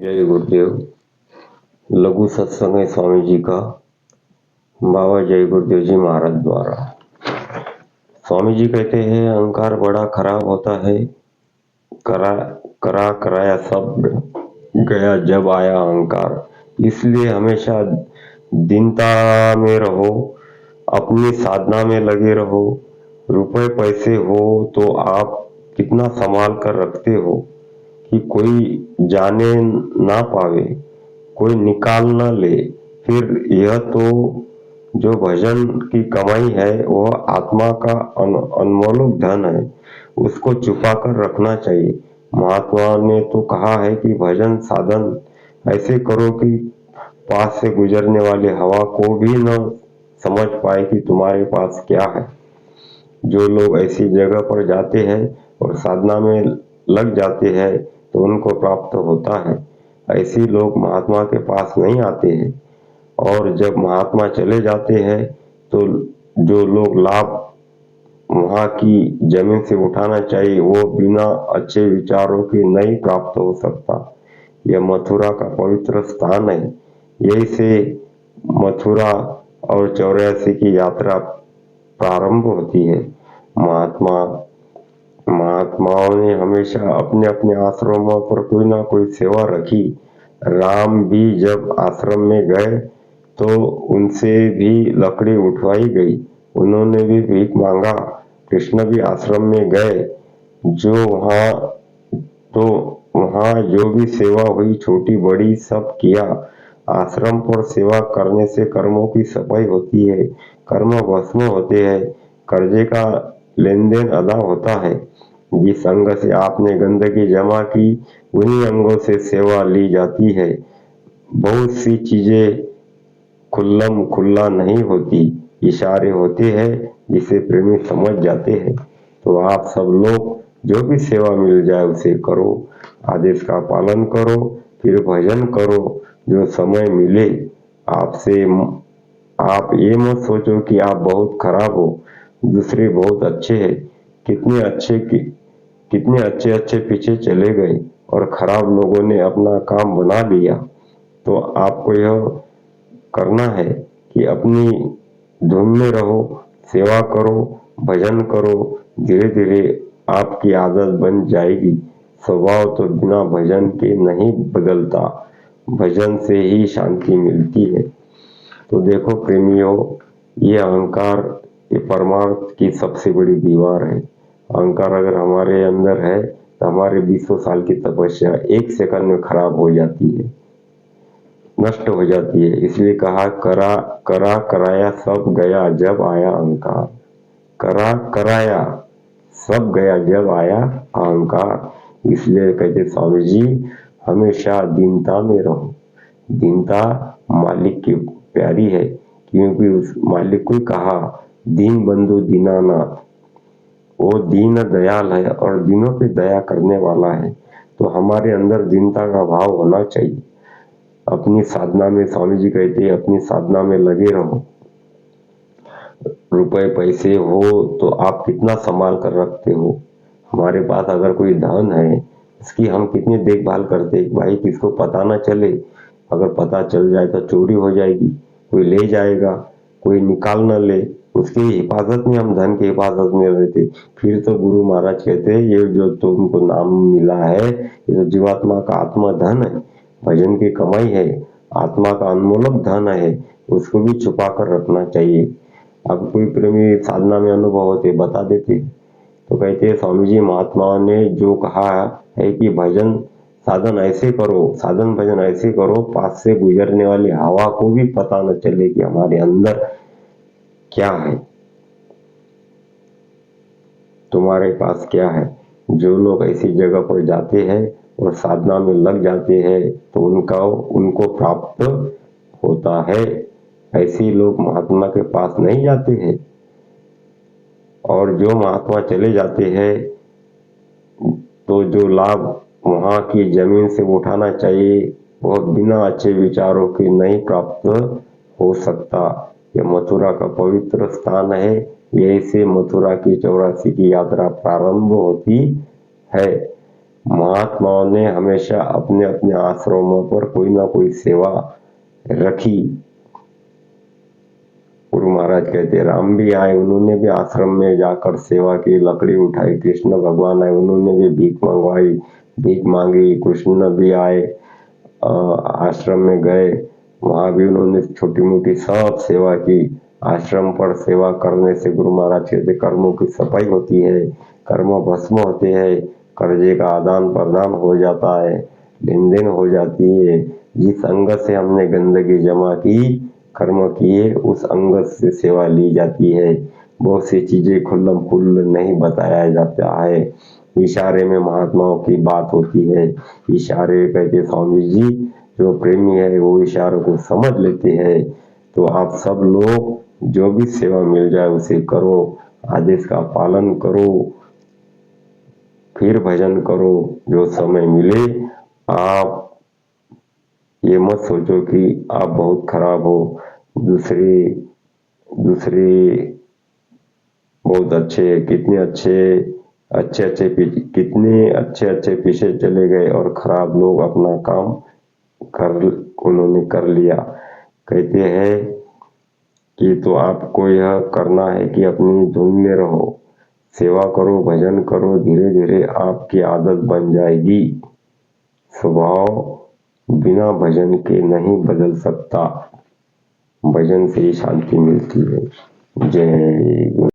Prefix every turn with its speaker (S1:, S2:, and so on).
S1: जय गुरुदेव। लघु सत्संग है स्वामी जी का, बाबा जय गुरुदेव जी महाराज द्वारा। स्वामी जी कहते हैं अहंकार बड़ा खराब होता है, कराया सब गया जब आया अहंकार। इसलिए हमेशा दीनता में रहो, अपनी साधना में लगे रहो। रुपए पैसे हो तो आप कितना संभाल कर रखते हो कि कोई जाने ना पावे, कोई निकाल ना ले। फिर यह तो जो भजन की कमाई है वह आत्मा का अनमोल धन है, उसको छुपा कर रखना चाहिए। महात्मा ने तो कहा है कि भजन साधन ऐसे करो कि पास से गुजरने वाली हवा को भी न समझ पाए कि तुम्हारे पास क्या है। जो लोग ऐसी जगह पर जाते हैं और साधना में लग जाते हैं तो उनको प्राप्त होता है। ऐसे लोग महात्मा के पास नहीं आते हैं, और जब महात्मा चले जाते हैं तो जो लोग लाभ वहाँ की जमीन से उठाना चाहिए वो बिना अच्छे विचारों के नहीं प्राप्त हो सकता। यह मथुरा का पवित्र स्थान है। यही से मथुरा और 84 की यात्रा प्रारंभ होती है। महात्माओं ने हमेशा अपने अपने आश्रमों पर कोई ना कोई सेवा रखी। राम भी जब आश्रम में गए तो उनसे भी लकड़ी उठवाई गई, उन्होंने भी भीख मांगा। कृष्ण भी आश्रम में गए, जो वहाँ जो भी सेवा हुई छोटी बड़ी सब किया। आश्रम पर सेवा करने से कर्मों की सफाई होती है, कर्म भस्म होते हैं, कर्जे का लेन देन अदा होता है। जिस अंग से आपने गंदगी जमा की उन्हीं अंगों से सेवा ली जाती है। बहुत सी चीजें खुल्लम खुल्ला नहीं होती, इशारे होते हैं जिसे प्रेमी समझ जाते हैं। तो आप सब लोग जो भी सेवा मिल जाए उसे करो, आदेश का पालन करो, फिर भजन करो। जो समय मिले आपसे, आप ये मत सोचो कि आप बहुत खराब हो, दूसरे बहुत अच्छे हैं। कितने अच्छे पीछे चले गए और खराब लोगों ने अपना काम बना लिया। तो आपको यह करना है कि अपनी धुन में रहो, सेवा करो, भजन करो। धीरे धीरे आपकी आदत बन जाएगी। स्वभाव तो बिना भजन के नहीं बदलता, भजन से ही शांति मिलती है। तो देखो प्रेमियों, ये अहंकार ये परमार्थ की सबसे बड़ी दीवार है। अहंकार अगर हमारे अंदर है तो हमारे 20 साल की तपस्या 1 सेकंड में खराब हो जाती है, नष्ट हो जाती है। इसलिए कहा कराया सब गया जब आया अहंकार। कराया सब गया जब आया अहंकार। इसलिए कहते स्वामी जी हमेशा दीनता में रहो। दीनता मालिक की प्यारी है, क्योंकि उस मालिक को कहा दीन बंधु दीनानाथ। वो दीन दयाल है और दीनों पे दया करने वाला है। तो हमारे अंदर दीनता का भाव होना चाहिए। अपनी साधना में, स्वामी जी कहते हैं अपनी साधना में लगे रहो। रुपए पैसे हो तो आप कितना संभाल कर रखते हो। हमारे पास अगर कोई धन है इसकी हम कितनी देखभाल करते हैं, भाई किसको पता ना चले। अगर पता चल जाए तो चोरी हो जाएगी, कोई ले जाएगा, कोई निकाल ना ले। उसकी हिफाजत में हम धन की हिफाजत में रहते। फिर तो गुरु महाराज कहते हैं ये जो तुमको नाम मिला है ये तो जीवात्मा का आत्मा धन है, भजन की कमाई है, आत्मा का अनमोलक धन है, उसको भी छुपा कर रखना चाहिए। अब कोई प्रेमी साधना में अनुभव होते बता देते। तो कहते हैं स्वामी जी महात्मा ने जो कहा है कि भजन साधन ऐसे करो, साधन भजन ऐसे करो, पास से गुजरने वाली हवा को भी पता न चले कि हमारे अंदर क्या है, तुम्हारे पास क्या है। जो लोग ऐसी जगह पर जाते हैं और साधना में लग जाते हैं तो उनको प्राप्त होता है। ऐसे लोग महात्मा के पास नहीं जाते हैं, और जो महात्मा चले जाते हैं तो जो लाभ वहाँ की जमीन से उठाना चाहिए वह बिना अच्छे विचारों के नहीं प्राप्त हो सकता। यह मथुरा का पवित्र स्थान है। यही से मथुरा की 84 की यात्रा प्रारंभ होती है। महात्माओं ने हमेशा अपने अपने आश्रमों पर कोई ना कोई सेवा रखी। गुरु महाराज कहते राम भी आए, उन्होंने भी आश्रम में जाकर सेवा की, लकड़ी उठाई। कृष्ण भगवान आए, उन्होंने भी भीख मंगवाई, भीख मांगी। कृष्ण भी आए, आश्रम में गए, वहां भी उन्होंने छोटी मोटी सब सेवा की। आश्रम पर सेवा करने से गुरु महाराज कहते कर्मों की सफाई होती है, कर्म भस्म होते हैं, कर्जे का आदान प्रदान हो जाता है, लेन देन हो जाती है। जिस अंग से हमने गंदगी जमा की, कर्म किए, उस अंग से सेवा ली जाती है। बहुत सी चीजें खुल्लम खुल्ल नहीं बताया जाता है, इशारे में महात्माओं की बात होती है। इशारे कहते स्वामी जी, जो प्रेमी है वो इशारों को समझ लेते हैं। तो आप सब लोग जो भी सेवा मिल जाए उसे करो, आदेश का पालन करो, फिर भजन करो। जो समय मिले, आप ये मत सोचो कि आप बहुत खराब हो, दूसरे दूसरे बहुत अच्छे, कितने अच्छे पीछे चले गए और खराब लोग अपना काम उन्होंने कर लिया। कहते हैं कि तो आपको यह करना है कि अपनी धुन में रहो, सेवा करो, भजन करो, धीरे धीरे आपकी आदत बन जाएगी। स्वभाव बिना भजन के नहीं बदल सकता, भजन से ही शांति मिलती है। जय गुरु।